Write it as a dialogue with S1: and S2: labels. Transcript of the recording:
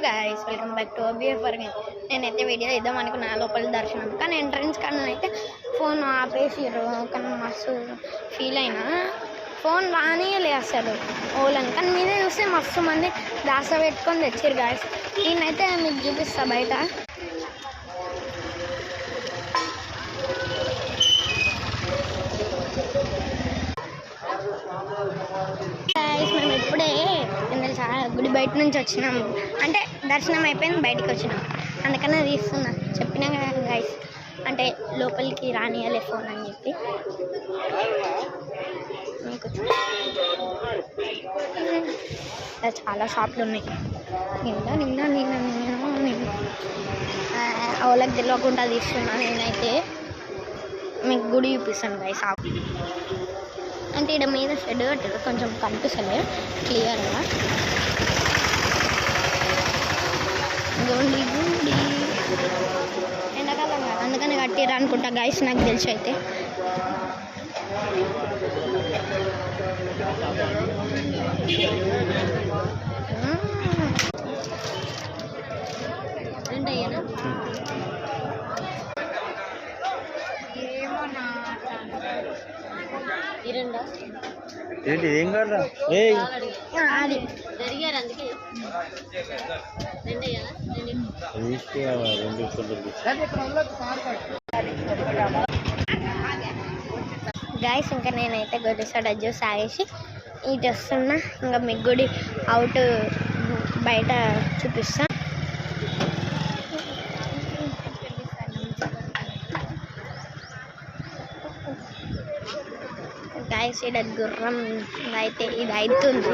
S1: Guys welcome back to BFR game. నేనైతే video ఇద్దాం అనుకున్నా లోపల దర్శనం, కానీ ఎంట్రన్స్ కన్నా అయితే ఫోన్ ఆపేసిర్రు. కానీ మస్తు ఫీల్ అయినా, ఫోన్ రానియలే అసలు ఓలని. కానీ మీదే చూస్తే మస్తు మంది దాస పెట్టుకొని తెచ్చారు గైస్. నేనైతే మీకు చూపిస్తా బయట. మేము ఇప్పుడే గుడి బయట నుంచి వచ్చినాము, అంటే దర్శనం అయిపోయింది, బయటకు వచ్చినాము. అందుకనే తీస్తున్నా, చెప్పినా కదా గైస్, అంటే లోపలికి రానియాలే ఫోన్ అని చెప్పి. మీకు చాలా షాపులు ఉన్నాయి. నేను వాళ్ళకి తెలియకుండా తీస్తున్నా. నేనైతే మీకు గుడి చూపిస్తాను గైస్. అంటే ఇక్కడ మీద షెడ్ కట్టారు, కొంచెం కనిపిస్తలే క్లియర్గా. గుడి గుడి ఎండాకాలం కదా, అందుకని కట్టిర్రు అనుకుంటా గైస్, నాకు తెలిసి అయితే. ఏంటయ్యానా
S2: ఏంటి ఏం కాదా
S1: అది
S3: జరిగారు, అందుకే
S1: గైస్ ఇంకా నేనైతే గొడ్డు జ్యూస్ ఆగేసి ఇటు వస్తున్నా. ఇంకా మీకు గుడి అవుట్ బయట చూపిస్తా. గైస్ ఇక్కడ గుర్రం అయితే ఇది అవుతుంది.